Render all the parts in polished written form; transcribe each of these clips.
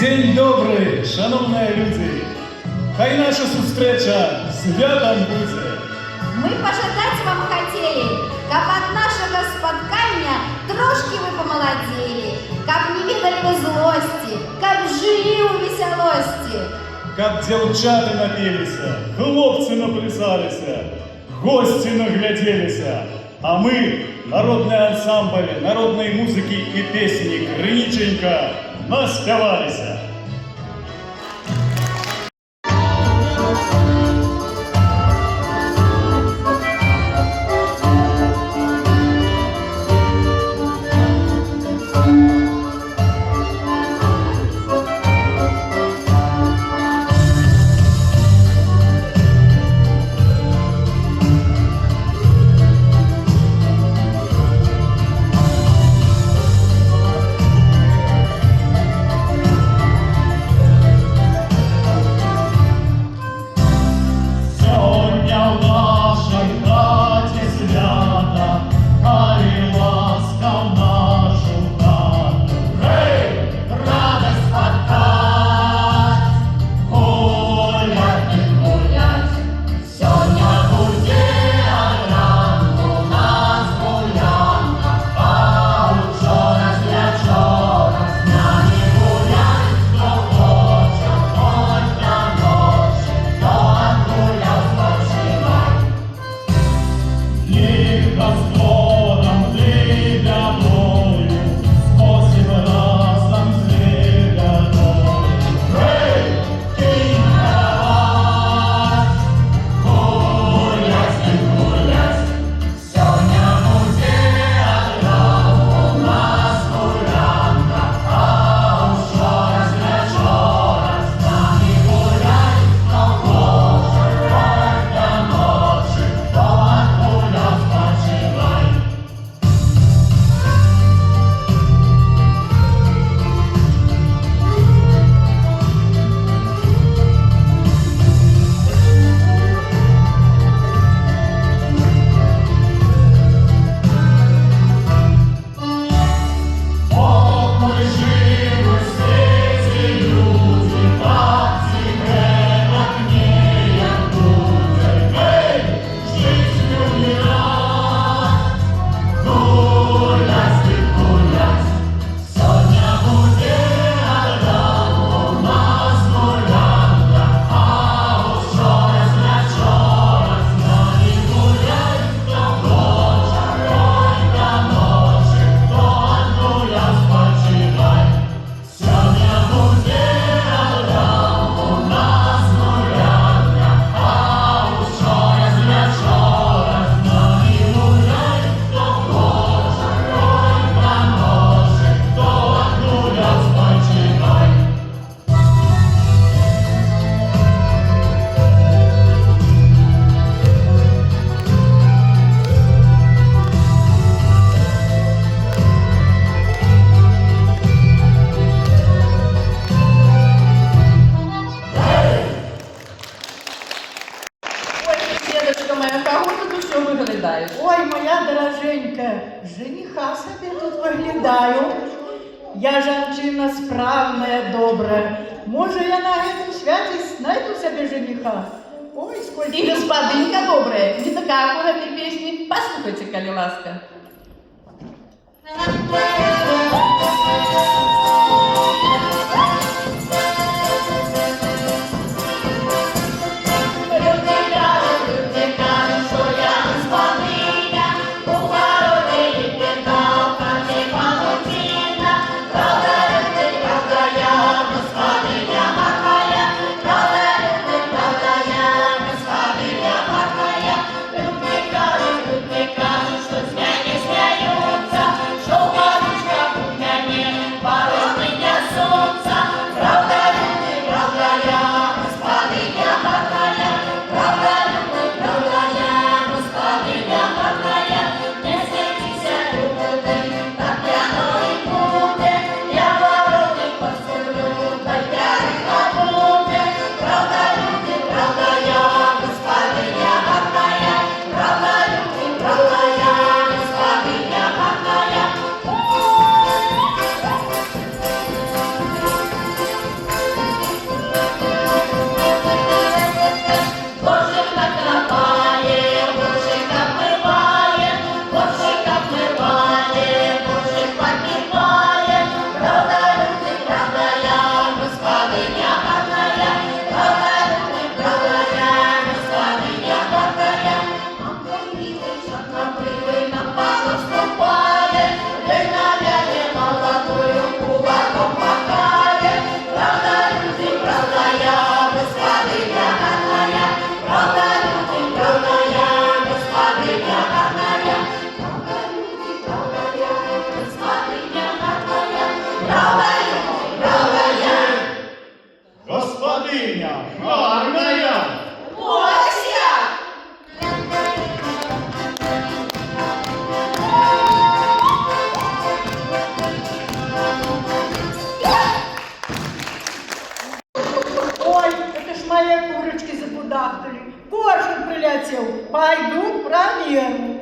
День добрий, шановні люди! Хай наша зустріча святом буде! Мы пожадать вам хотели, как от нашего споткання трошки вы помолодели, как не видали вы злости, как жили у веселости. Как дівчата напілися, хлопці наплясалися, гості нагляделися, а ми, народний ансамбль народної музики і пісні «Криниченька», наспівалися. Ой, моя дороженька, жениха собі тут виглядаю. Я жанчина справная, добра. Може, я на гэтым святі знайду себе жениха? Ой, сколько... И господынка добрая, не такая в этой песне. Послушайте, коли ласка. Что мои курочки закудахтали. Коршун прилетел. Пойду проверю.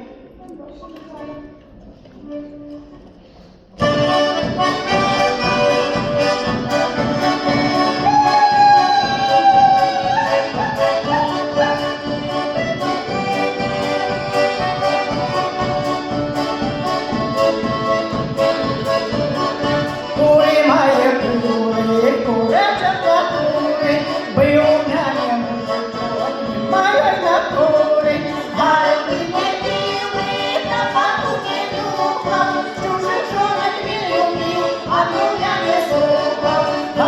Куры мои куры, курочка куры, был у меня не мужичок, моей натуры. А ты не милый, табаку не нюхал, чужих женок не любил, а меня не слухал. А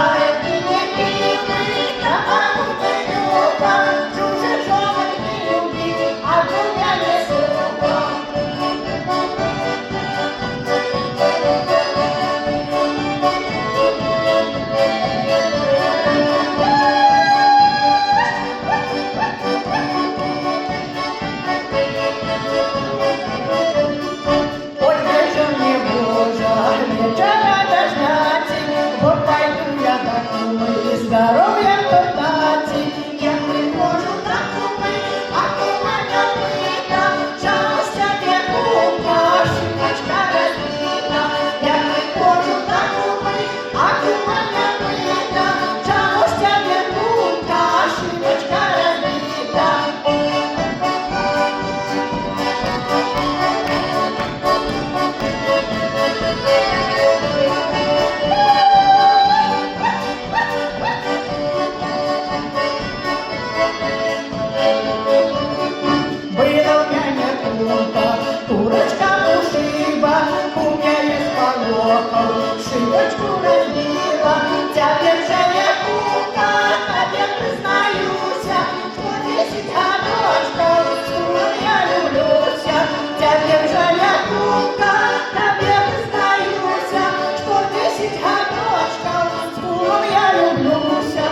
ты не милый, табаку не нюхал, чужих женок не любил, а меня не слухал. Ой, где же мне, Боже, вечера дождать, вот пойду я до кумы и здоровья пытать. Я прихожу на кумы, а кума не мыта, жалостя не кума, шибочка разбита. Я прихожу на кумы, а кума не мыта, жалостя не кума, шибочка разбита. Была у меня курка, курочка ушиба, у меня есть полоков, шибочку разбила. Теперь же я курка, тебе признаюсь, что 10 годочков, скоро я люблюся. Теперь же я курка, тебе признаюсь, что 10 годочков, скоро я люблюся.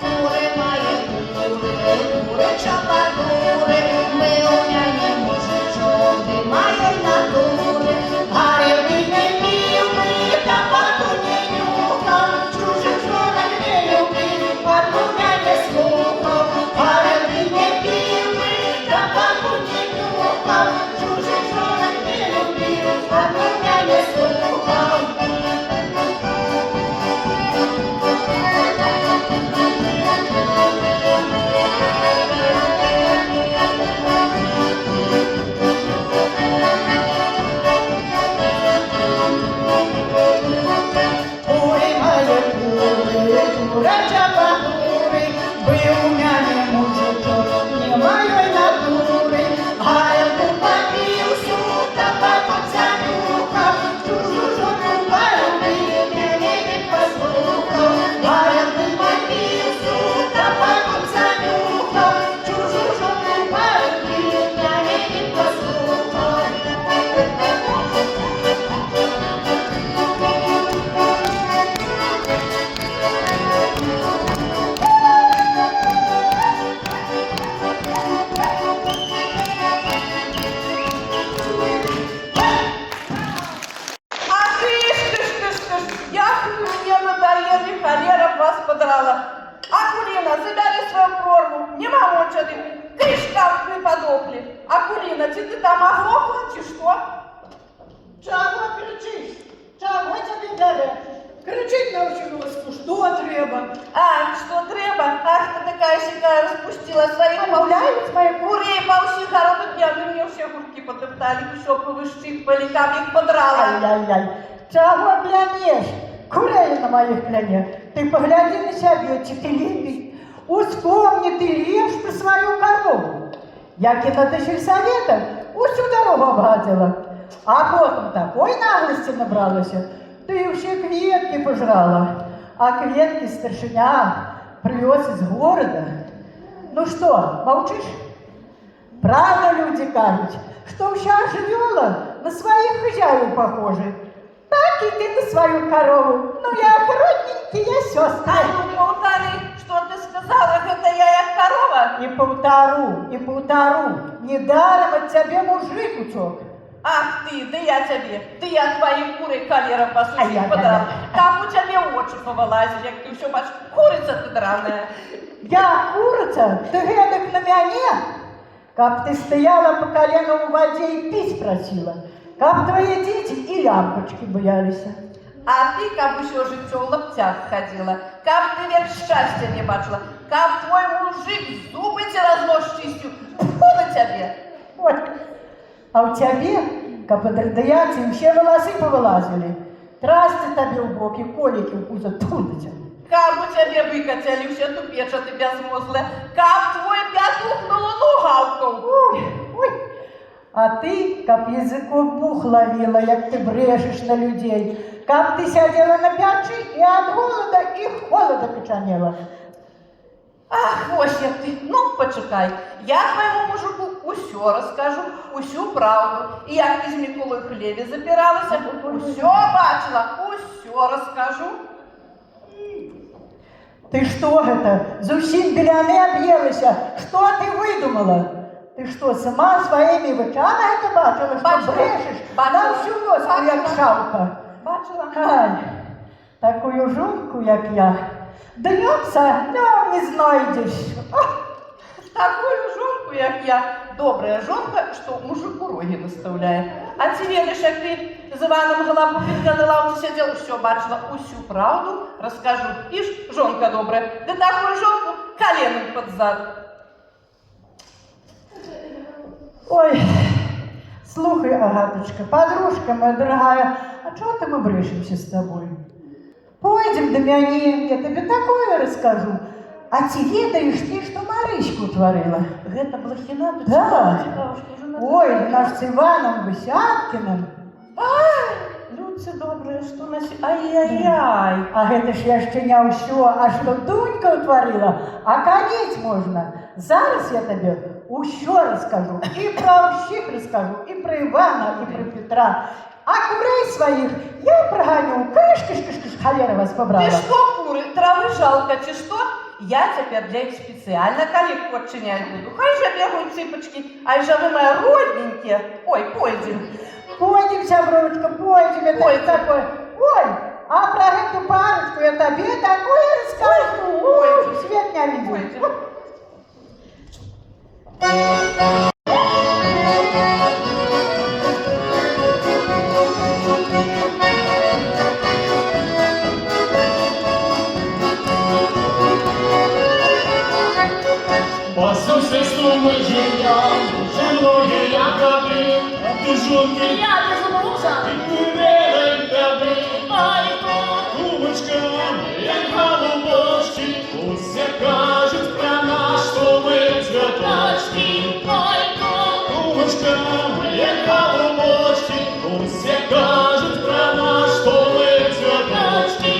Куры мои куры, курочка куры, мы у меня не мужичок, ты моей натуры. Говорил, ты не милый, табаку не нюхал, чужих женок не любил, от меня не слухал. Говорил, ты не милый, табаку не нюхал, чужих женок не любил, от меня не слухал. Куры мои куры, курочка куры, был у меня не мужичок, не моей натуры. Говорил, ты попился, табаку занюхал, чужую жену полюбил, меня не послухал. Говорил, ты попился, табаку занюхал, чужую жену полюбил, меня не послухал. А як мне надоели, холера вас подрала. Акулина, забери свою форму, не мамочали, ты шкаф не подохли. Акулина, ты там оглохла, чи что? Чого кричиш? Чого тобі бере? Кричить навчилась, що треба? А, что треба? Ах, ты такая сякая распустила своих мовляют, мои курей по всей городу дня, вы мне все гурки потоптали, все повыщипали, как их подрала. Ай-яй-яй, чого клянеш? Курей на моїх кляне. Ти погляди на себе, чи ти ліпий. Успомни, ти лєш про свою корову. Як і на до сільсовета, усю дорогу обгадила. А потім такої наглості набралася, ти всі квітки пожрала. А квітки старшиня привез із города. Ну що, мовчиш? Правда люди кажуть, что вся живела на своих хозяев похожа. Так и ты на свою корову. Ну, я коротенький, я сестра. А ну, полтори, что бачила. И полтору. Недаром от тебя мужик утек. Ах ты, да я тебе, да я твои куры калера по А я, сути подрала. Там у тебя очи повылазили, як ты все бачишь, курица ты драная. Я курица, ты глядок на меня. Как ты стояла по колену в воде и пить просила. Как твои дети и лямпочки боялись. А ты, как еще житё в лаптях ходила, как ты век счастья не бачила, как твой мужик зубы тебе разнос чистью, фу на тебе. Ой, а у тебе, как подрдаятся, им все волосы повылазили. Трасти тебе в боки, колики в пузо, тудите. Как у тебе выкатили все тупеча ты безмозглая, как твой пятух на луну гавкал. Ой. А ты, как языком мух ловила, як ты брешешь на людей. Как ты сидела на печи и от голода, и холода печанела. Ах, ось як ти, ну почекай, я твоєму мужику усьо розкажу, усю правду. І як ти з Миколою в хлєві запиралася, усьо бачила, усьо розкажу. Ты что это? Зусим беляны объелася. Что ты выдумала? Ты что, сама своими вычами это бачила, что Бачила. брешешь? Бачила. На всю носку, як Бачила. шавка. Бачила? Ай, такую жонку, як я, днёмся, днём не знайдеш. Такую жонку, як я, добрая жонка, що мужику роги наставляє. А ти ведеш, як ти з Іваном Голопопінка на лавці сидів, що бачила усю правду, розкажу. Іж, жонка добра, да такую жонку коленом під зад. Ой, слухай, Агаточка, подружка моя дорогая, а чего это мы брешемся с тобой? Пойдем до меня, я тебе такое расскажу. А ты ведаешь ты, что Марыську творила? Гэта блохіна, тут Да. цікаво, що вже Ой, наш с Иваном Высяткиным. Люці добрые, что на ай-яй-яй. А это ж яшчэ не ўсё, а что Дунька утворила, а конец можно. Зараз я тебе усё расскажу. И про всех расскажу, и про Ивана, и про Петра. А курей своих я прогоню. Кыш-кыш-кыш-кыш, холера вас побрала. Ты что, куры, травы жалко, чи что? Я теперь для их специально калитку отчинять буду. Хай же бегают цыпочки, ай же вы мои родненькие. Ой, пойдем. Пойдем, сябровочка, пойдем. Это Пойдем. такое. Ой, а про эту парочку я тебе такое расскажу. Пойдем. Ой, свет не видел. Пойдем. По соседству мы живем, уже многие годы, а ты жонки, Я без мужа, и мы ведаем беды. ой, Кумочка, як голубочки, пусть все кажут про нас, что мы цветочки. курочки, ой, Кумочка, як голубочки, пусть все кажут про нас, что мы цветочки.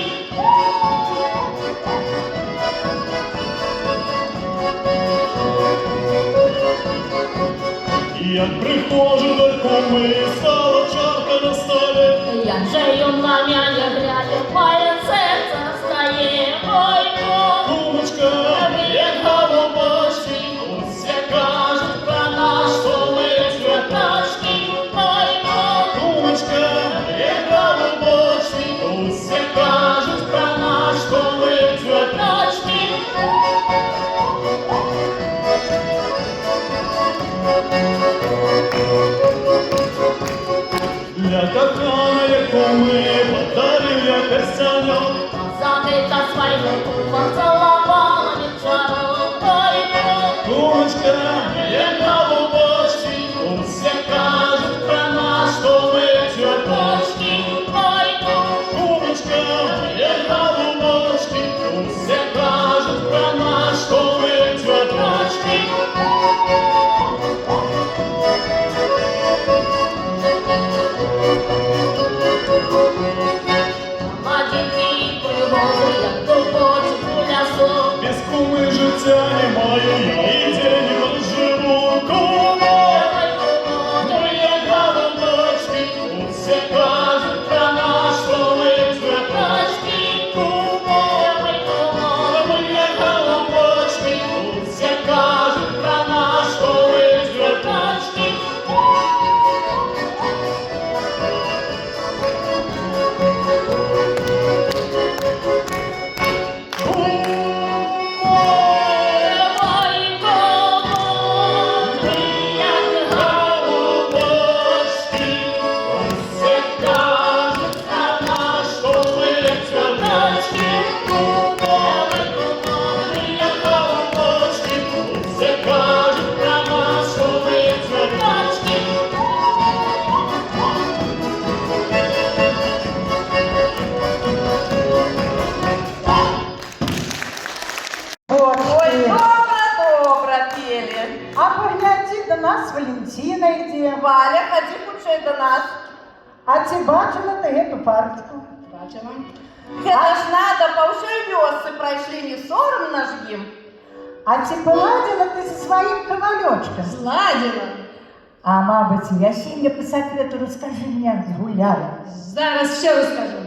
Як приходжу до куми, стала чарка на столі. як же й на мене глядя, моє серце стає, ой, Кумочка, як голубочки, пусть все кажут про нас, что мы цветочки. ой, Кумочка, як голубочки, пусть все кажут про нас, что мы цветочки. Для коханої куми подарив я перстянок. забита своєю поцілувала вечором, ой, Кумочка, як голубочки, пусть все кажут про нас, что мы цветочки. ой, Кумочка, як голубочки, пусть все кажут про нас, что мы цветочки. Мадіки пригоди, як тупочок у лясу, Без кумы життя не маю, я і день живу. Кумо, як голубочки, пусть все кажут про нас, что мы цветочки. Кумо, як голубочки, пусть все кажут нас Валентина йде. Валя, ходи хутчэй до нас. А ці бачила ти эту парочку? Бачила. Гэта ж надо, па ўсёй вёсцы прайшлі, не сорамна ж ім. А ці поладила ти зі своїм ковальочком? Зладила. А, мабуть, я сім'я по секрету розкажи мені, як згуляла. Зараз все розкажу.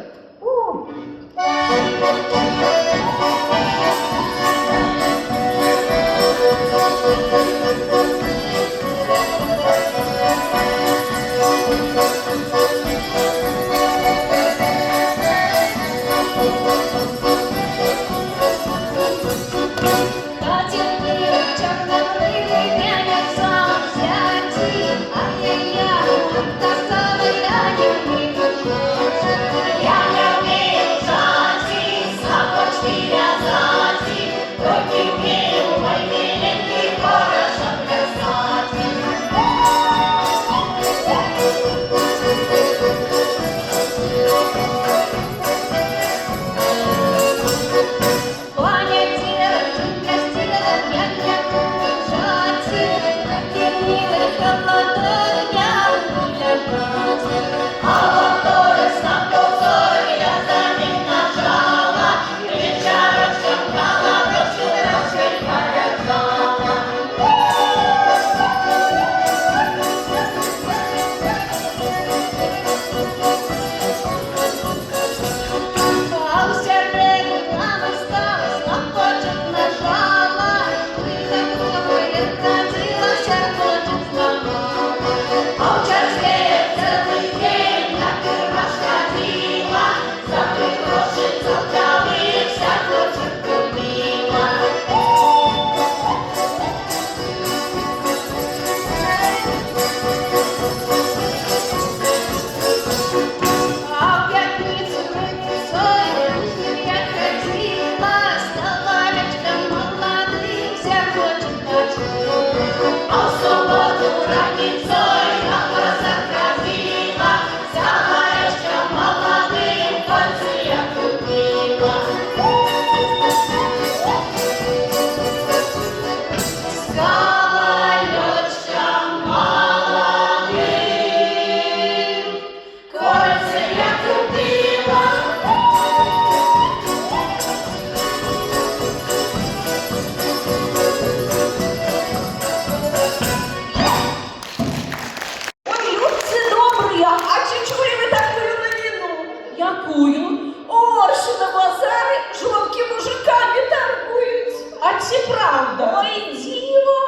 Якую? Орші на базарі жонки мужиками торгують. А чи правда? Ой, діва!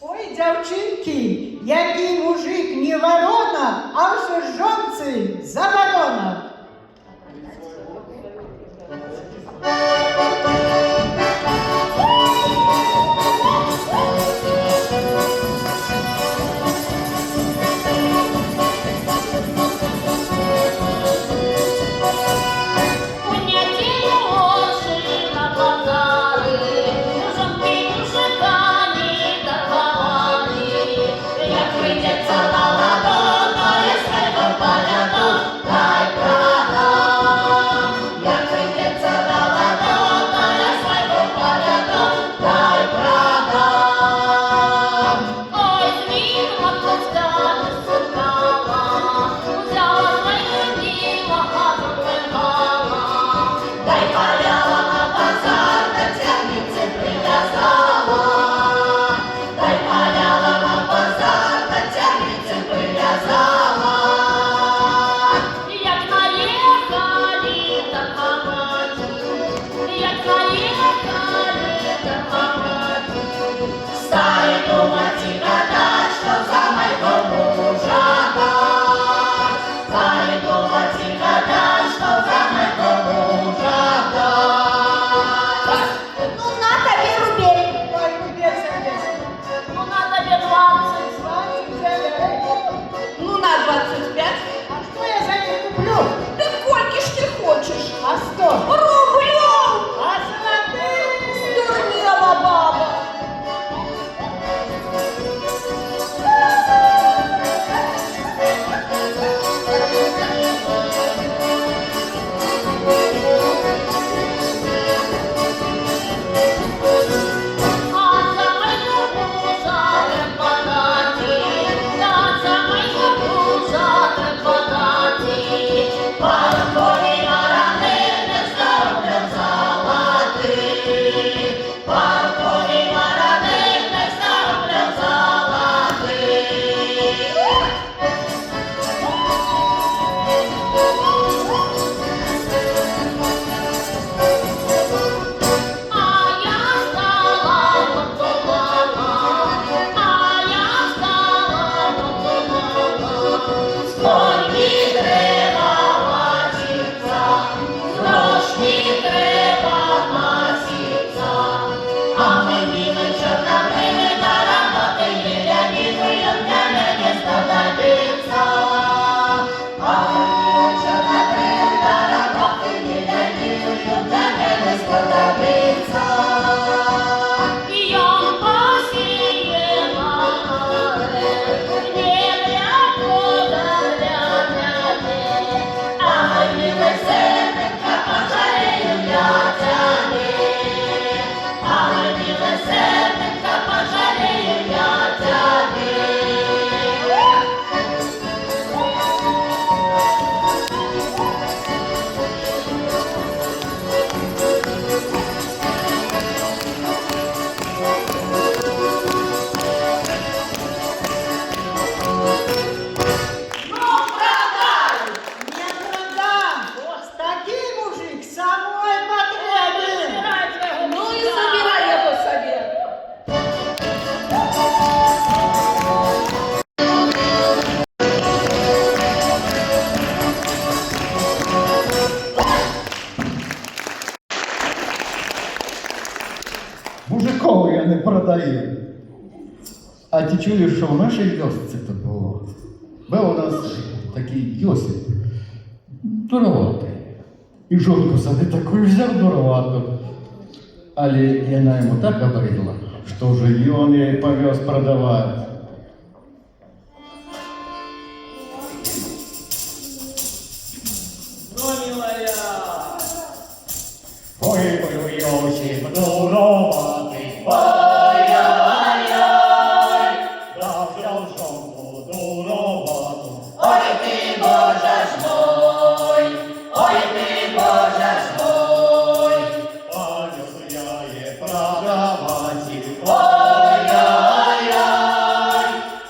Ой, дівчинки, який мужик не ворона, а вже жонці заборона. не сподобиться. Я посіяна, не для плода, для мяти, а миле серденька, пожалею я тебе. А миле серденька, пожалею я тебе. Не продам! Такий мужик самой потребен! Ну і забирай його собі. Мужиков я не продаю. А ти чуєш, що в нашій вёсці тут було? Був у нас такий Йосип, дуроватий. І жонку собі таку взяв дуровату. Але вона йому так обридла, що вже її он їй повез продавати. Ой, ой, Йосип, дуроватий, ай-яй-яй, да взяв жонку дуровату. Ой ти, Боже ж мой, ой ти, Боже ж мой. Понес я її продавати, ой-яй-яй,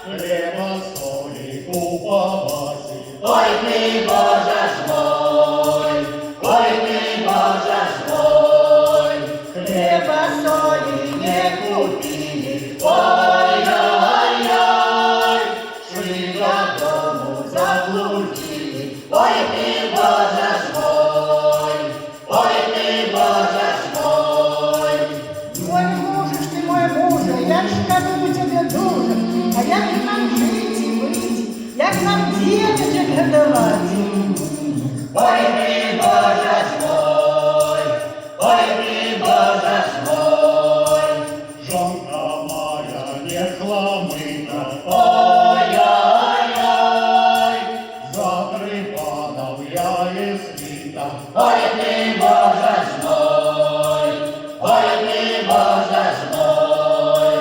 хліба солі куповати. Ой ти, Боже ж мой, ой ти, Боже ж мой. Хлеба соли не купили, Ой-яй-яй, шли додому, заблудили. Ой ти, Боже ж мой, ой ти, Боже ж мой. мой муж, ты мой муж, я ж кажу тебе дуже, а як же нам жить і бить, як нам діточок годувати? Ой ти, Боже ж мой, ой ти, Боже ж мой. Жонка моя не хламина, Ой-ой-ой, затрипанов я і світа. ой ти, Боже ж мой, ой ти, Боже ж мой.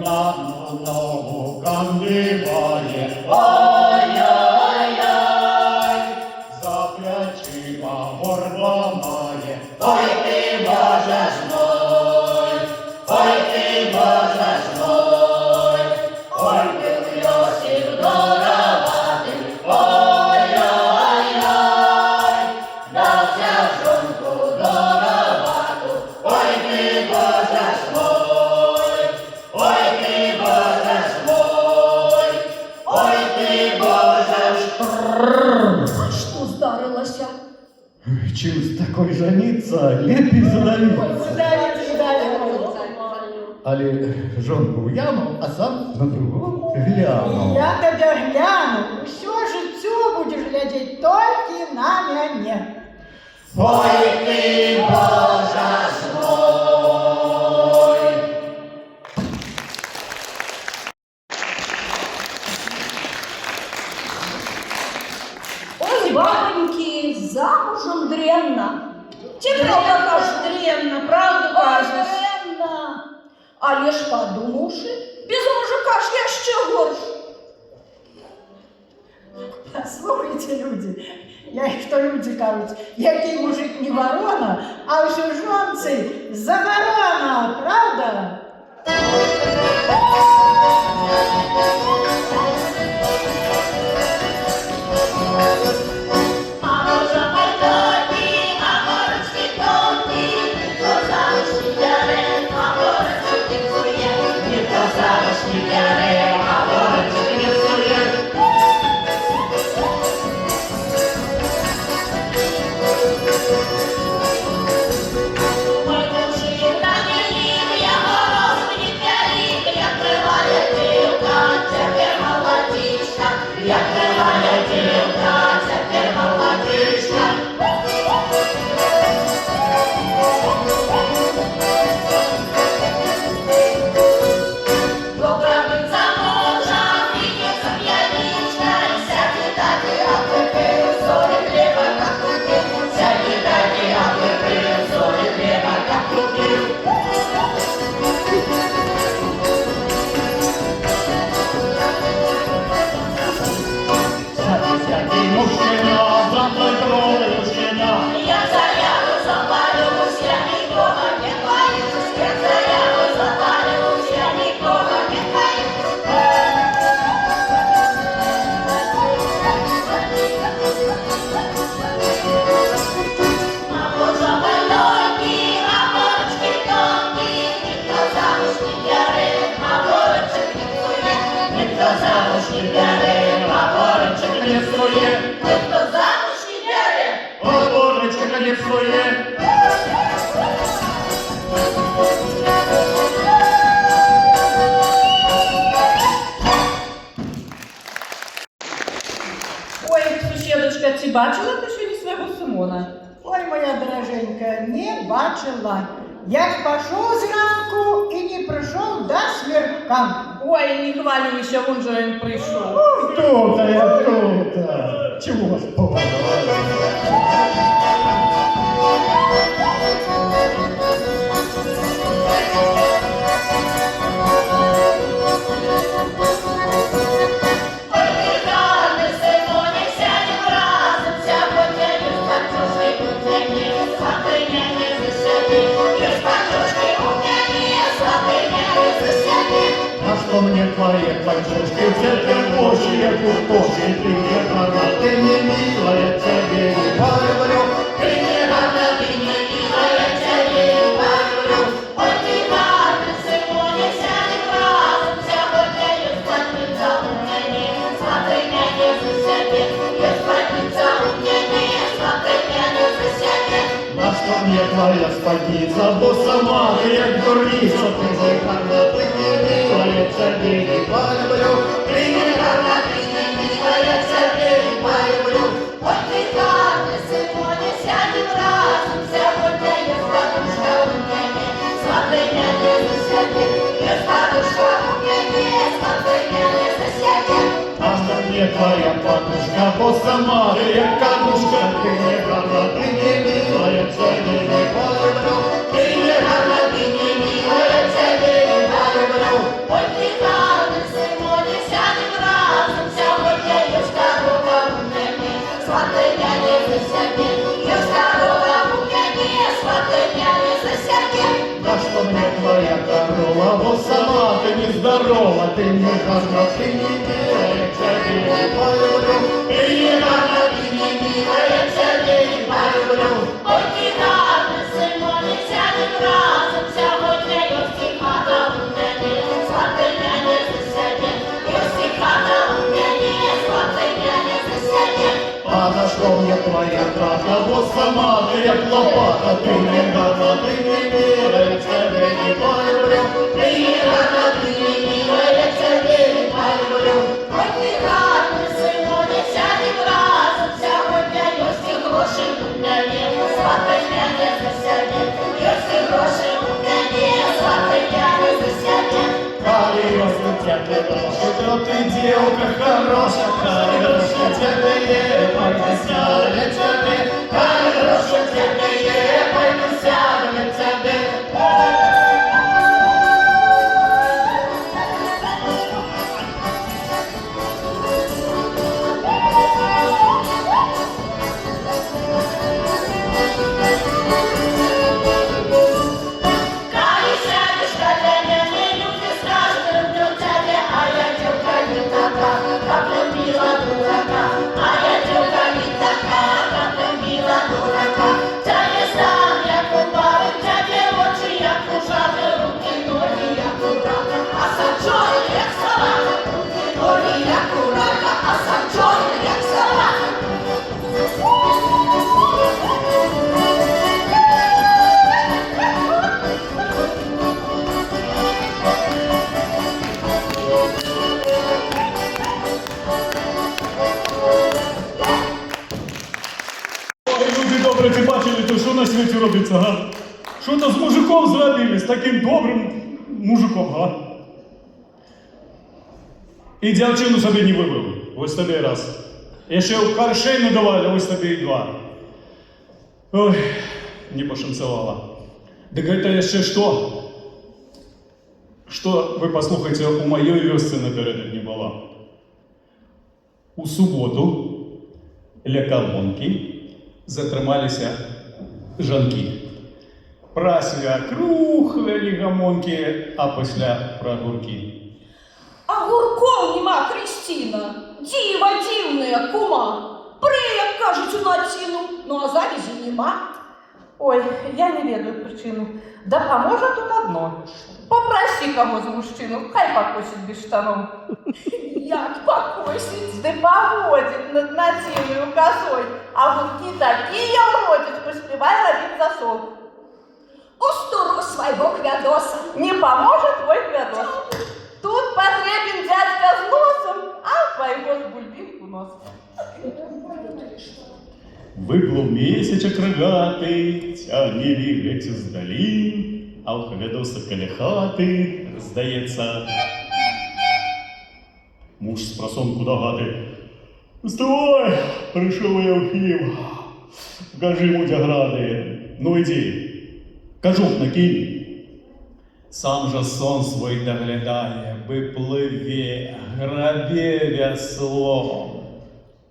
На одну ногу кандиває, Ой-ой-ой, за плечима горба має. ой ти, Боже ж мой, ой ти, Боже ж мой. Ой був Йосип дуроватий, ой-ой-ой, дався жонку дуровату. Ой ти, Боже ж мой, ой ти, Боже ж мой, ой ти, Боже ж. Що здарилося? Чим з такой жениться, лепей задавиться. Але жонку в яму, а сам на другого глянув. Я тебе гляну, все життя будеш глядеть тільки на мене. Ой ти, Боже ж мой. Ой, бабоньки, замужем дренна. Тебе яка ж дренна, правду кажеш? Дренна. Але ж подумавши, без мужика ж я ще горш. Слухайте, люди, як то люди кажуть, який мужик не ворона, а вже жонці за ворона, правда? А може пальтоті, а горочки тоті, ніхто зараз не бере, а горочки псує, ніхто зараз не бере, а горочки псує. Ой, душі, та не лів я горочки, бачила, як пішов зранку і не прийшов до смерка. Ой, не хвалюйся, он же він прийшов. Кто-то я, кто-то. Чего вас поводовали? А что мне твои пальчушки, все тревожие купоши, ты не рада, ты не милая, тебе не говорю. Ты не рада, ты не милая, тебе не говорю. Ой, ты рада, сегодня сядем разом, сегодня я схватиться у меня, смотри, я не засяде, я схватиться у меня, смотри, я не засяде. На что мне твоя сподница, бо сама ты як дурница, ты же рада, ты не милая, тебе не говорю. Ты не рада, ты не милая, тебе не говорю. Ой, ты рада, сегодня сядем разом, сегодня я схватушка у меня, смотри, я не засяде, я схватушка у меня, смотри, я не засяде. А что мне твоя подушка, бо сама ты як кадушка, ты не рада, ты не милая, тебе не говорю. Ты не рада, ты не милая, тебе не говорю. Ой, ты рада, сегодня сядем разом, сегодня я здорова у меня, смотри, я не засяде, я здорова у меня, смотри, я не засяде. Да что мне твоя корова, бо сама ты нездорова, ты не рада, ты не милая, тебе не говорю. Ты не рада, ты не милая, тебе не говорю. Ой, ты рада, сегодня сядем разом, сегодня я стихата у меня, смотри, я не засяде, я стихата у меня, смотри, я не засяде. А на что мне твоя трата, бо сама ты як лопата, ты не рада, ты не милая, тебе не говорю. Ты не рада, ты не милая, тебе не говорю. Ой, ты рада, сегодня сядем разом, сегодня есть гроши у меня, смотри, я не засяде, есть гроши у меня, смотри, я не засяде. Калиос, у тебя гроши, то ты девка хорошая, Калиос, у тебя есть, пойду сяду для тебя, Калиос, у тебя есть, пойду сяду для тебя. Коли сядешь коленями, люди скажут для тебя, а я девка не такая, как любила дурака, а я девка не такая, как любила дурака. Тебе стан, як у бабы, тебе очи, як у жабы, руки, ноги, як у рака, а сам чорний, як собака, руки, ноги, як у рака, а сам чорний, як собака. Ой, люди добре, ти бачили, то що на світі робиться, га? Що то з мужиком зробили, з таким добрим мужиком, га? І дівчину собі не вибив, ось тобі раз. І ще каршей не давали, ось тобі і два. Ой, не пошанцевала. Так это ще що? Що, ви послухайте, у моєї вёсці напередодні була. У суботу ля колонки затрималися жанки. Прасля круглі гамонки, а після прогурки. А гурков нема, Христина. Діва дивная, кума. При, як кажуть, у націну. Ну, а завязі нема. Ой, я не ведаю причину. Да поможет тут одно. Попроси кого за мужчину, хай покосит без штанов. Як покосить. Да поводит над нативной косой, а гурки такие уродят, поспевай ловить засол. Устуру своего квядоса. Не поможет твой квядос. Тут потребен дядька с носом, а твоего с бульбинку нос. Выплыл месячек рогатый, тяне вірець здалі, а ў хавядоса каля хаты здаецца. Муж з прасонку да гаты. Вставай, прийшов Євхім. Кажи йому тягради. Ну іди, кажух накинь. Сам же сон свой доглядає, би пливе, грабе веслом.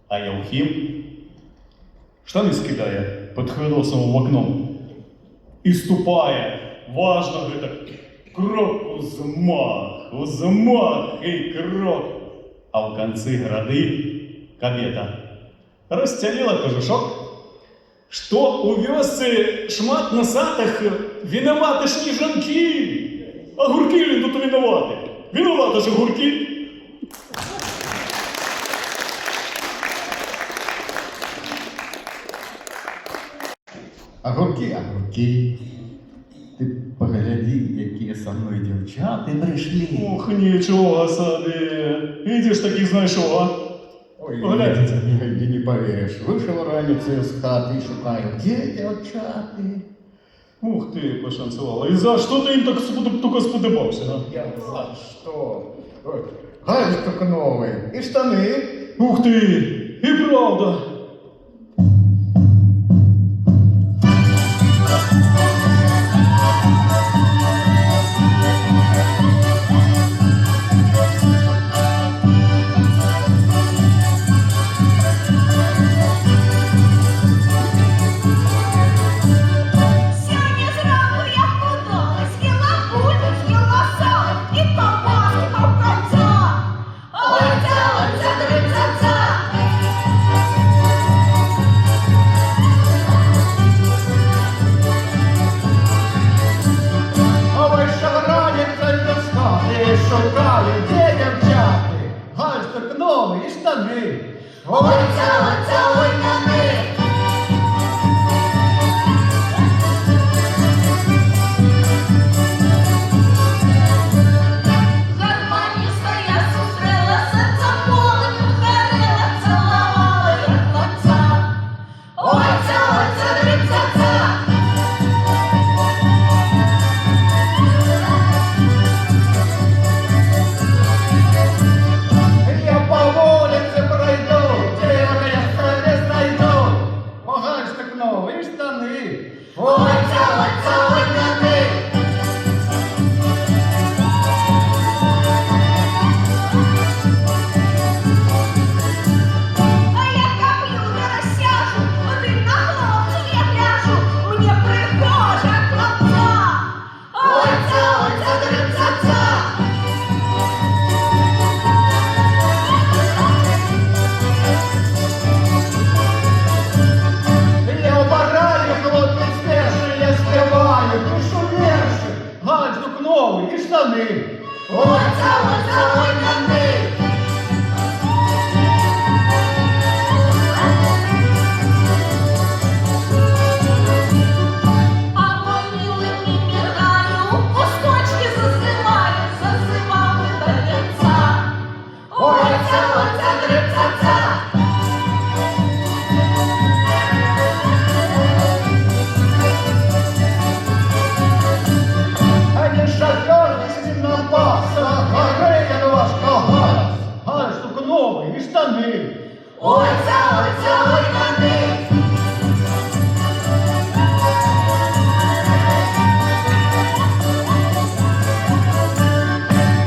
А Євхім штани скидає під хведосом в окном і ступає, важно так, крок у замах і крок. А в конце грады кабета расстелила кожушок, что у вёсы шмат носатых виноваты ж не жанки, а гурки ли тут виноваты? Виноваты же гурки. Огурки, огурки. Ти погляди, які со мною дівчати прийшли. Ох, нічого собі. Ідеш таки знаєш, а? Ой, Поглядите. не повериш. Вийшов раніцею з хати і шукаю, де дівчати? Ух ти, пошанцювала. І за що ти їм так тільки сподобався, а? Я за що? Ой, гальстук новий і штани. Ух ти, і правда. Сьогодні зранку я худола, з'їла бульбу, з'їла сало і ковбаску ковбасця. Ой, ця, дриця. А вийшов раніцею з хати і шукаю, де дівчати? Гальстук новий і штани. Ой, ця, ой, нани. Гармоніста я зустріла, серця полем вдарила, цілувала я хлопця. Ой, ця, дриця. Я по вулиці пройду, дівка я себе знайду. О, гальстук новий і штани. Ой, ця, ой, нани. А я комп'ютера сяжу, один на хлопців я гляжу, мені прихожа хлопця. Ой, ця, дриця. Я обираю, хлопець перший, я співаю, пишу вірші. Гальстук новий і штани. Ой, ця, ой, нани. А мої липні мігаю, кусточки зазивали до вінця. Ой, ця, дриця. А не шофер, сидим на баса, горея на ваш колгас. Гальстук новий і штани. Ой, ця, ой, нани.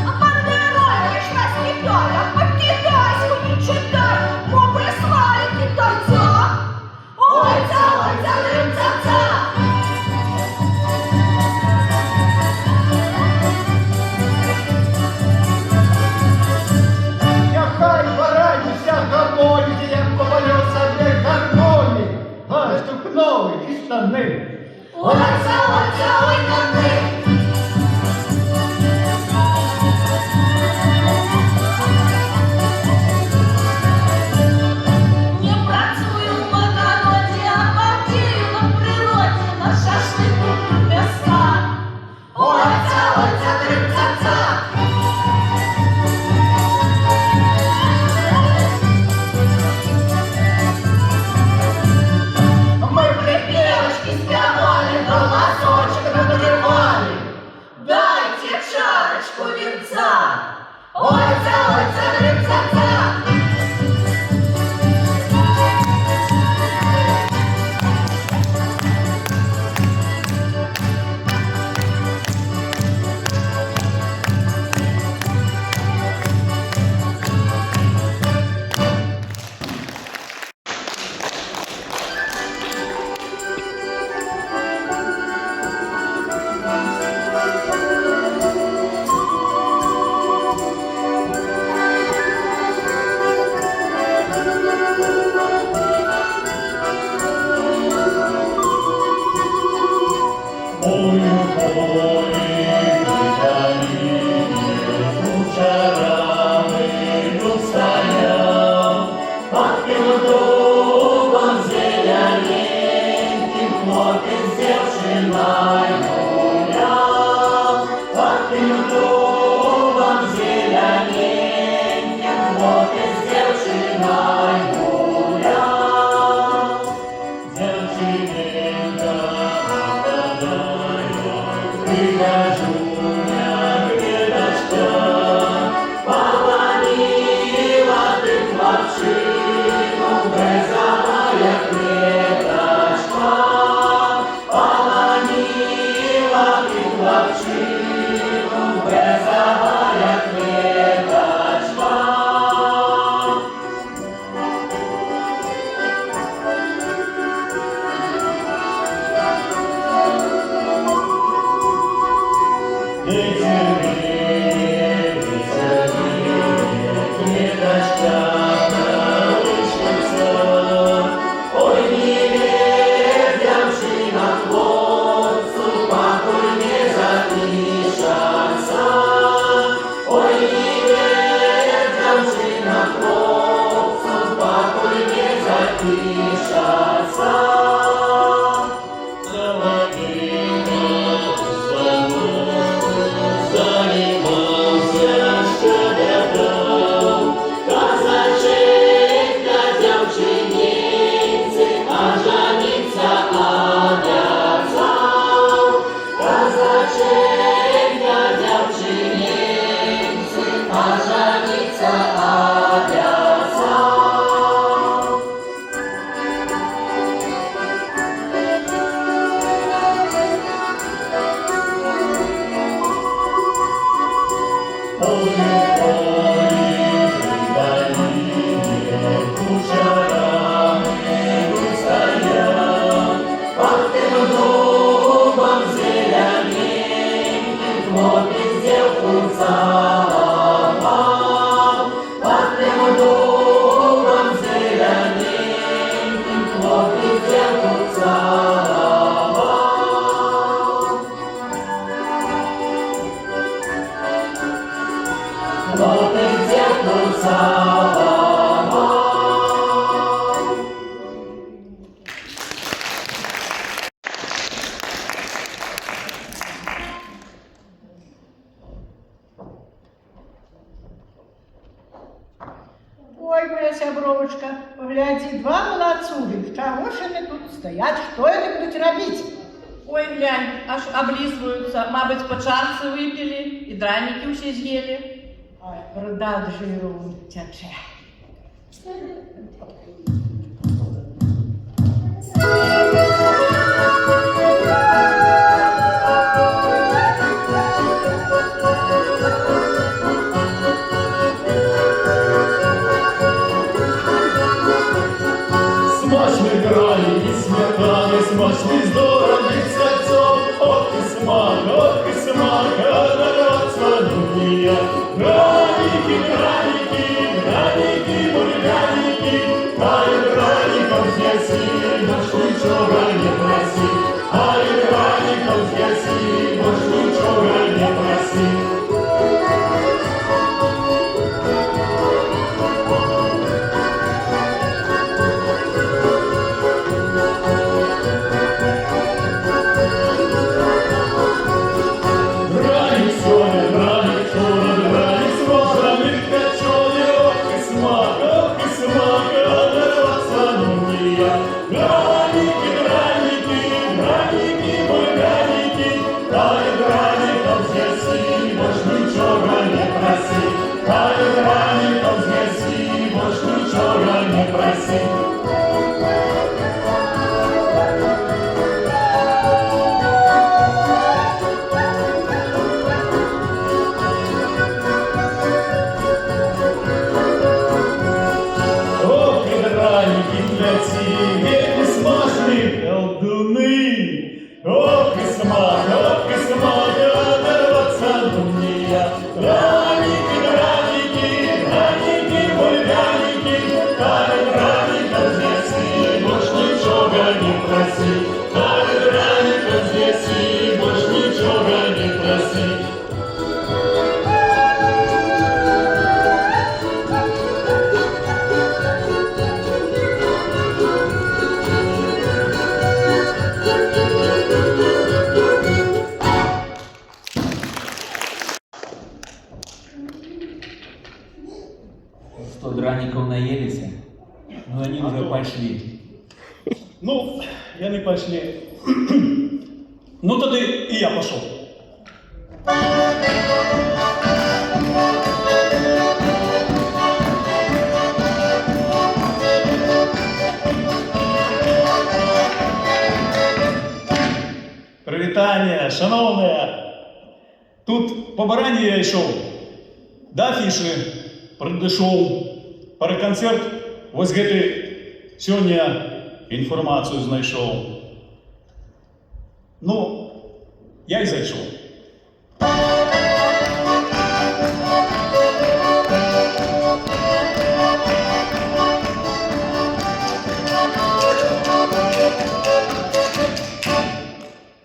А бандероль, ж вас вітаю, а по-китайську не читай, бо прислали китайця. Ой, ця, дриця. Яхай порадівся гармонії, як повалю собі гармонії. Гальстук новий і штани. Ой, ця, ой, нани. Не працюю в огороді, а потію на природі, на шашлику м'яса. Ой, ця, дриця. Ой, моя сябровочка, глядзі, два малацуги. Чаго ж яны тут стаяць? Што яны будуць рабіць? Ой, глянь, аж облизываются. Мабуть, по чарцы выпили и драники все съели. Ой, бруда ад жиру цячэ. Смачный грани и сметаны, смачный здоровый сальцов. Ох и смак, рогатство дуния. Граники, граники, бурганики, тают граников здесь и наш смак, нарваться умнее. Драники, бульганики, дай драников здесь и больше ничего не проси. Дай драников здесь и больше ничего не проси. Что, драников наелись? Ну они уже пошли. Ну, яны пошли. Ну, тогда и я пошел. Привітання, шановне. Тут по барані я йшов, до афіші прийшов, перед концерт, ось гэты сьогодні інформацію знайшов. Ну, я й зайшов.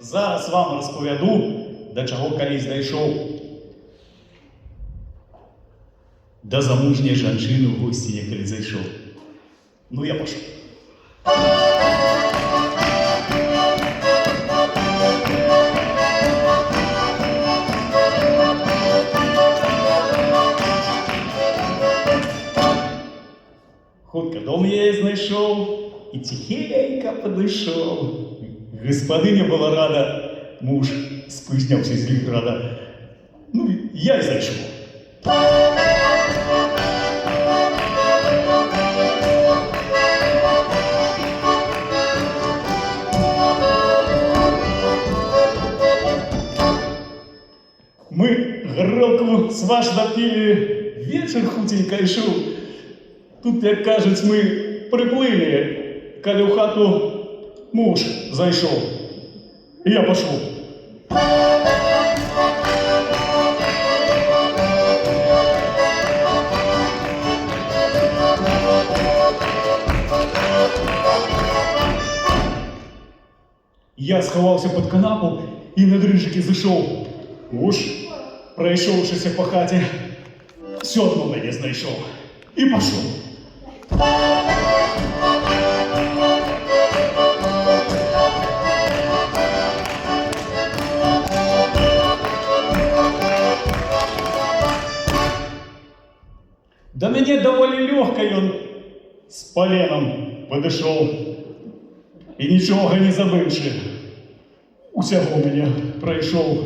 Зараз вам розповіду, до чого колись дійшов. До замужньої жінки в гості я колись зайшов. Ну, я пішов. Хутко дом я її знайшов і тихенько подійшов. Господиня була рада, муж спизнявся з Лінграда. Ну, я й зайшов. Мы горелку с ваш допили, вечер хутенько йшов. Тут, як кажуть, ми приплили, коли в хату муж зайшов. І я пішов. Я сховався під канапу і на дрижики зайшов. Муж, пройшовшися по хаті, все одно мене знайшов. І пішов. До мене доволі легко він з поленом підійшов. І нічого не забивши, усього мене пройшов.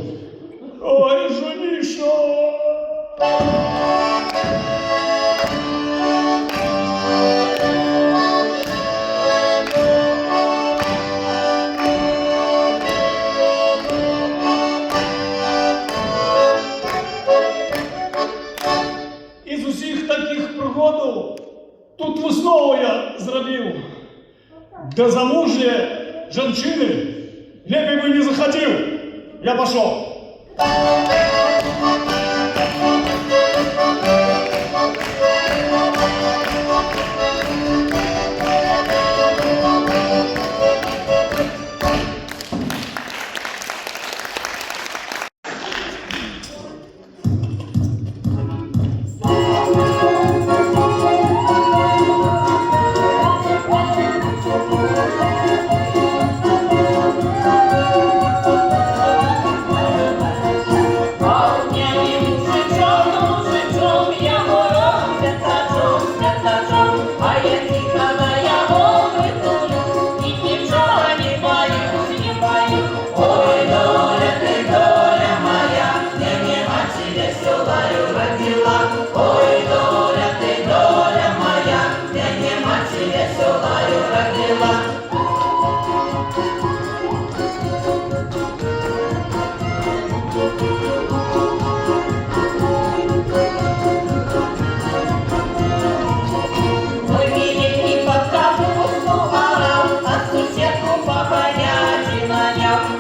Ой, женишо! Із усіх таких пригод тут виснову я зробив. До замужжя жінки лепей би не захотів. Я пішов.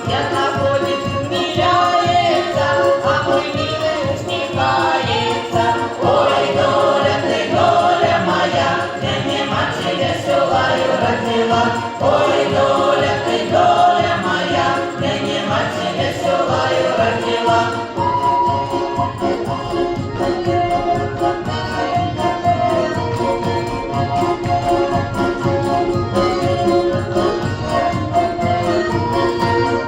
Я находил веселаю родила.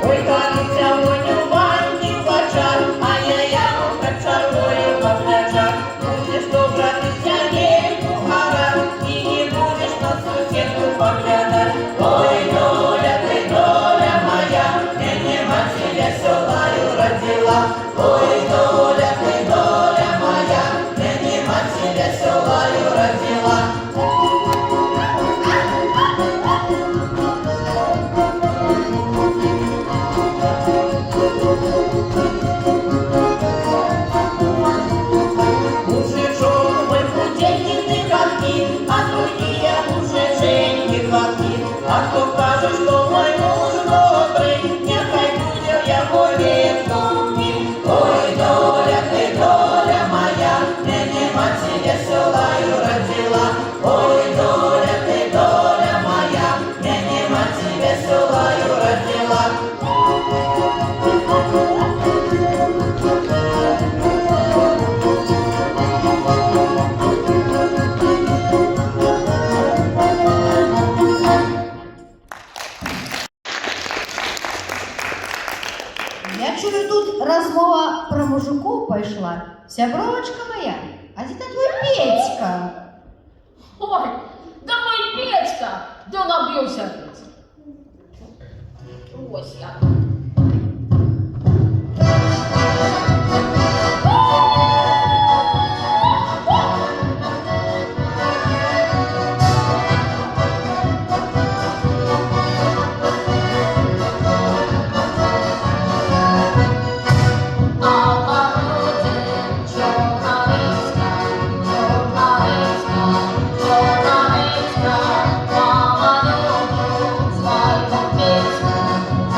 Ой, кажуться воню ванні в очах, а я яму чарую по плечах. Будеш добратися небу гора, і не будеш на сусідку поглядать. Ой, доля ти, доля моя, мені мати веселаю родила. Ой, доля ти, доля моя, мені мати веселаю родила. Мужичок мой худенький гадкий, а другие мужиченьки гадкі. А хто каже, що мой муж добрий, нехай буде в його відкупі. Ой, доля ти, доля моя, мені мати веселаю родила. Ой, доля ти, доля моя, мені мати веселаю родила. Я чую, тут розмова про мужиков пошла. Сябровочка моя, а где твой Петька? Ой, да мой Петька, да набился опять. Ось я.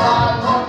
Свайго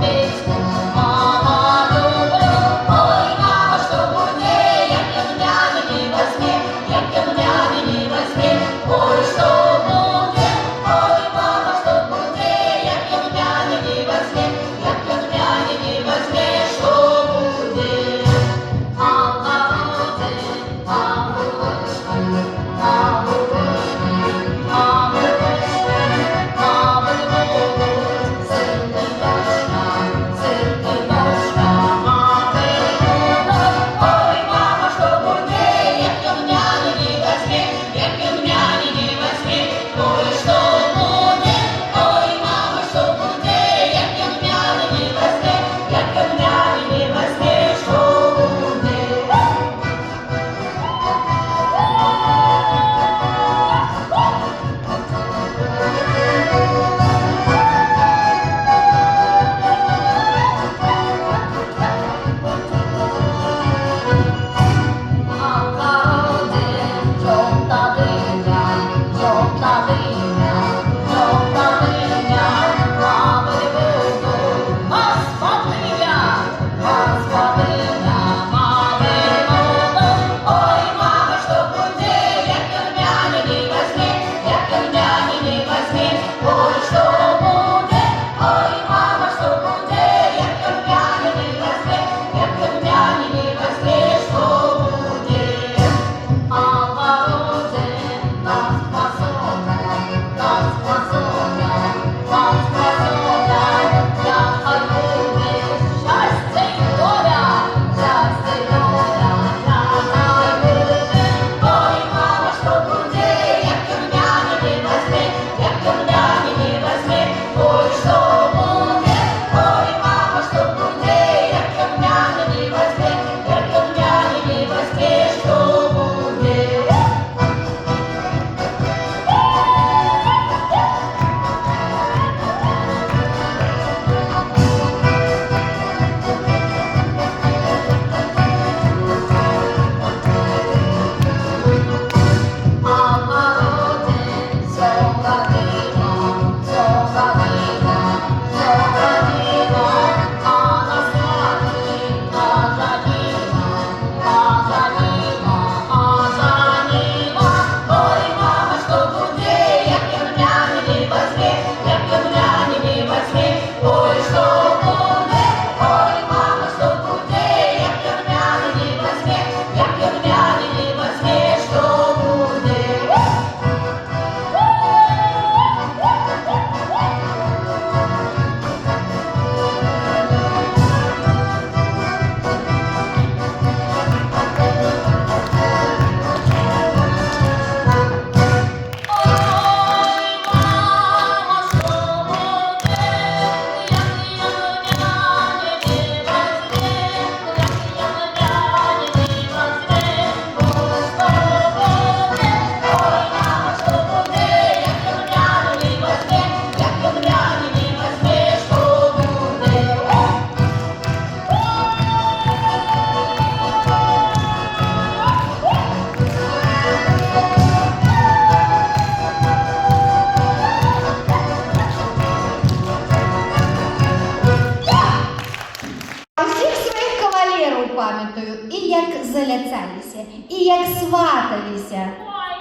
пам'ятаю, і як заляцалися, і як сваталися. Ой.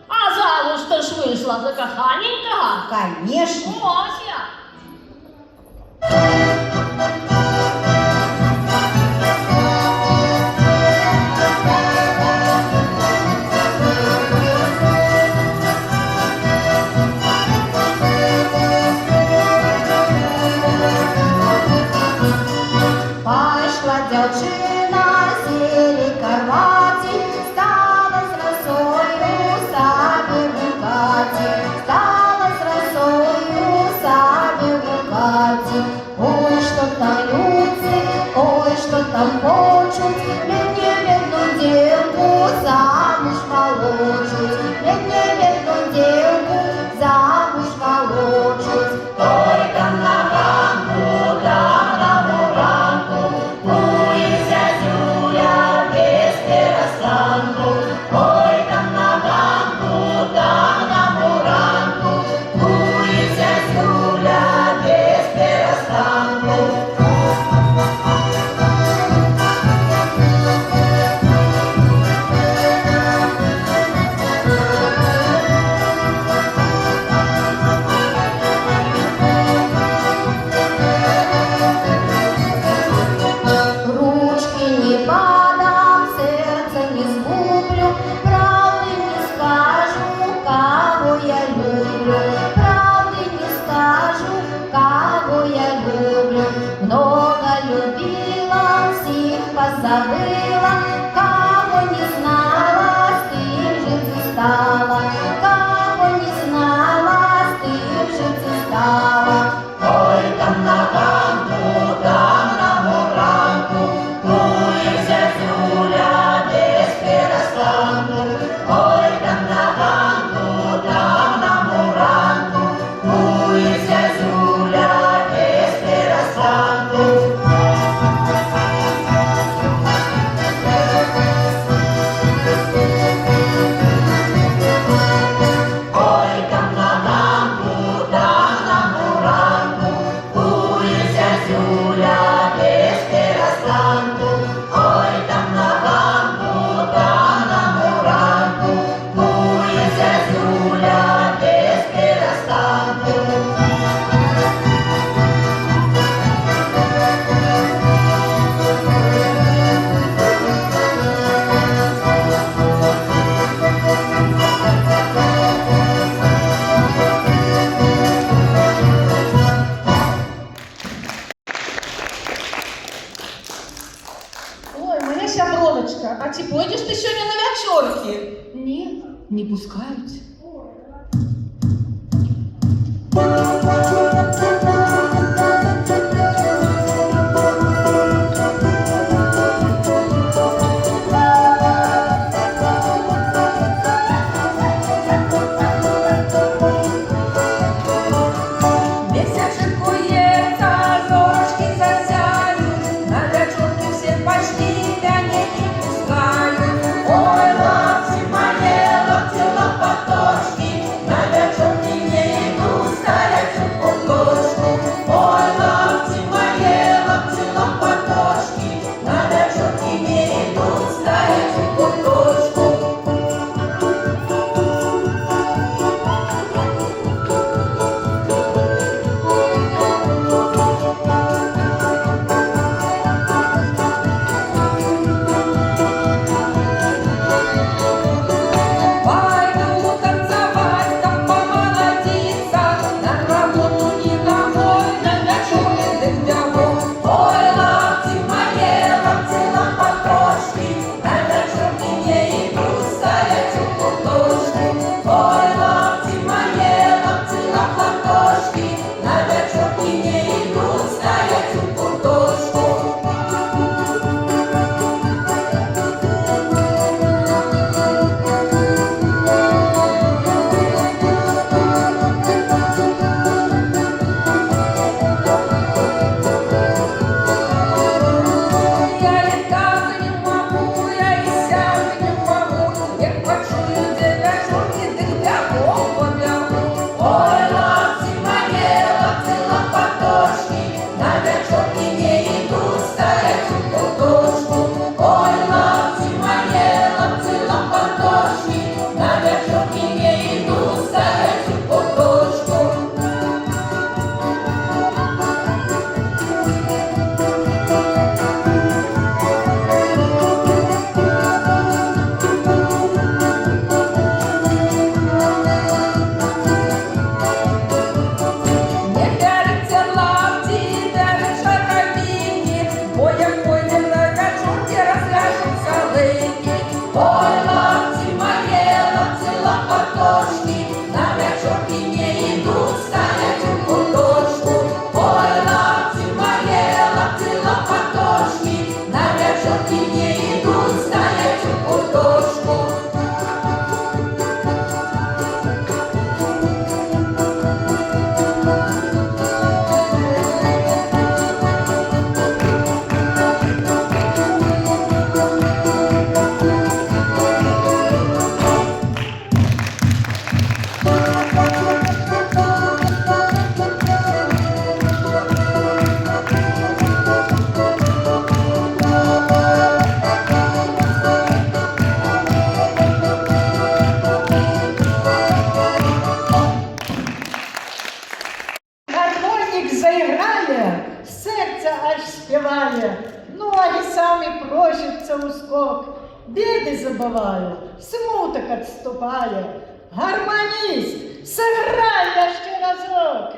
А замуж то ж вийшла за коханенького? Конечно. Ось я. Пайшла дзяўчына, сели карваці, стала з росою сабе гукаці, стала з росою сабе гукаці. Ой, що там люці, ой, що там хочуть, мяне бедну дзевку замуж волочуть, мяне бедну дзевку замуж волочуть. Ой, там на ганку, там на муранку, кується Зюля без перестанку. Ой, там на ганку, там на муранку, кується Зюля без перестанку. Ручки не подам, сердце не сгублю, правды не скажу, кого я люблю, правды не скажу, кого я люблю. Много любила, всех позабыла, кого не знала, с тем же ты стала, кого не знала, с тем же ты стала. Ой, там на ганку, там на муранку, кується Зюля без перестанку. Ой, там на ганку, там на муранку, кується Зюля без перестанку. Ой, там на ганку, там на муранку, кується Зюля без перестанку. Ой, там на ганку, там на муранку, кується Зюля без перестанку. Ой, моя сябровочка, а ці пойдеш ти сьогодні на вечорки? Ні, не пускають. Месячек куется, зорочки засяют, на вечерки все пошли, меня не пускают. Ой, лапти мои, лапти лопатой, аж співає, ноги самі просяться у скок, біди забиваю, смуток відступає. Гармоніст, сыграй я ще разок.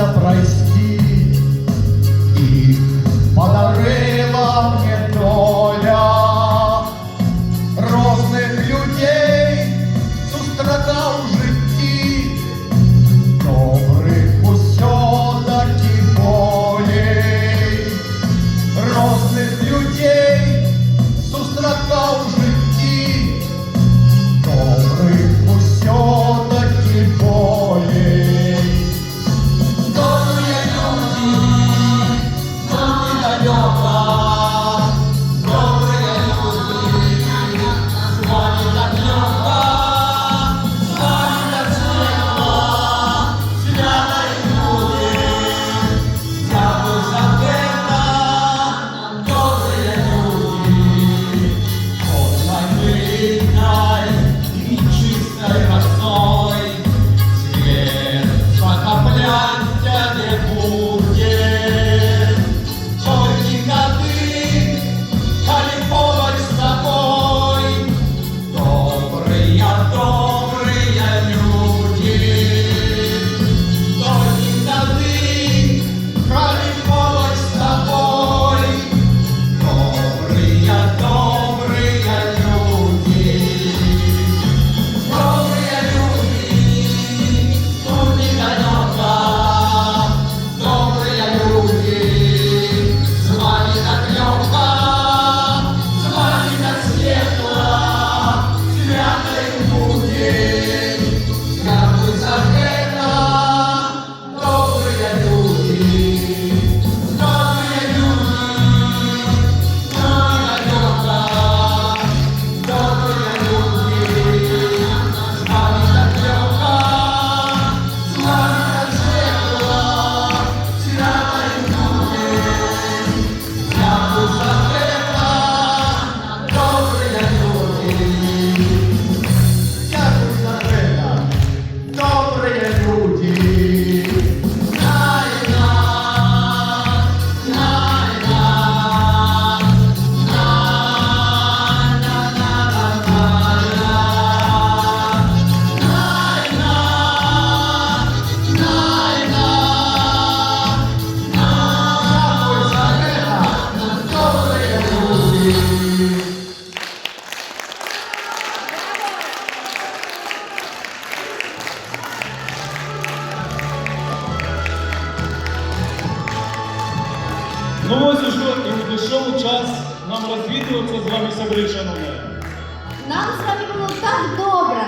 пытался простить, их подарила мне доля. Розных людей зустрічав у житті, добрих усьо-таки болей. Розних людей зустрічав у житті, добрих усьо-таки болей. Добрые люди, нам недалеко, добрые люди, с вами так легко, с вами так светло, святой люди. Дякую за это, добрые люди, полной мыльной и чистой росой. Свет захоплянья не будет, только ты, коли помощь с тобой. Добрые, добрые люди, только ты, коли помощь с тобой. Добрые, добрые люди. Добрые люди, тут недалеко, добрые люди, с вами так легко, с вами так светло, святой будет. Дякую за это, добрые люди, добрые люди, недалеко, добрые люди. С вами так легко, с вами так светло, святой будет. Дякую за это, добрые люди. Дякую за это, добрые люди. Найна, найна, Ну ось уже і підійшов час нам розвідуватися з вами, собрі, шановні. Нам с вами было так добро.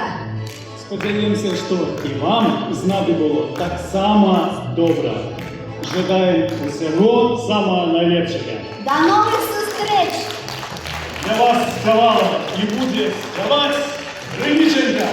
Сподіваємося, що і вам з нами було так само добре. Жадаємо усього самого найлепшого. До новых встреч! Для вас співала і буде співати Гриніченка.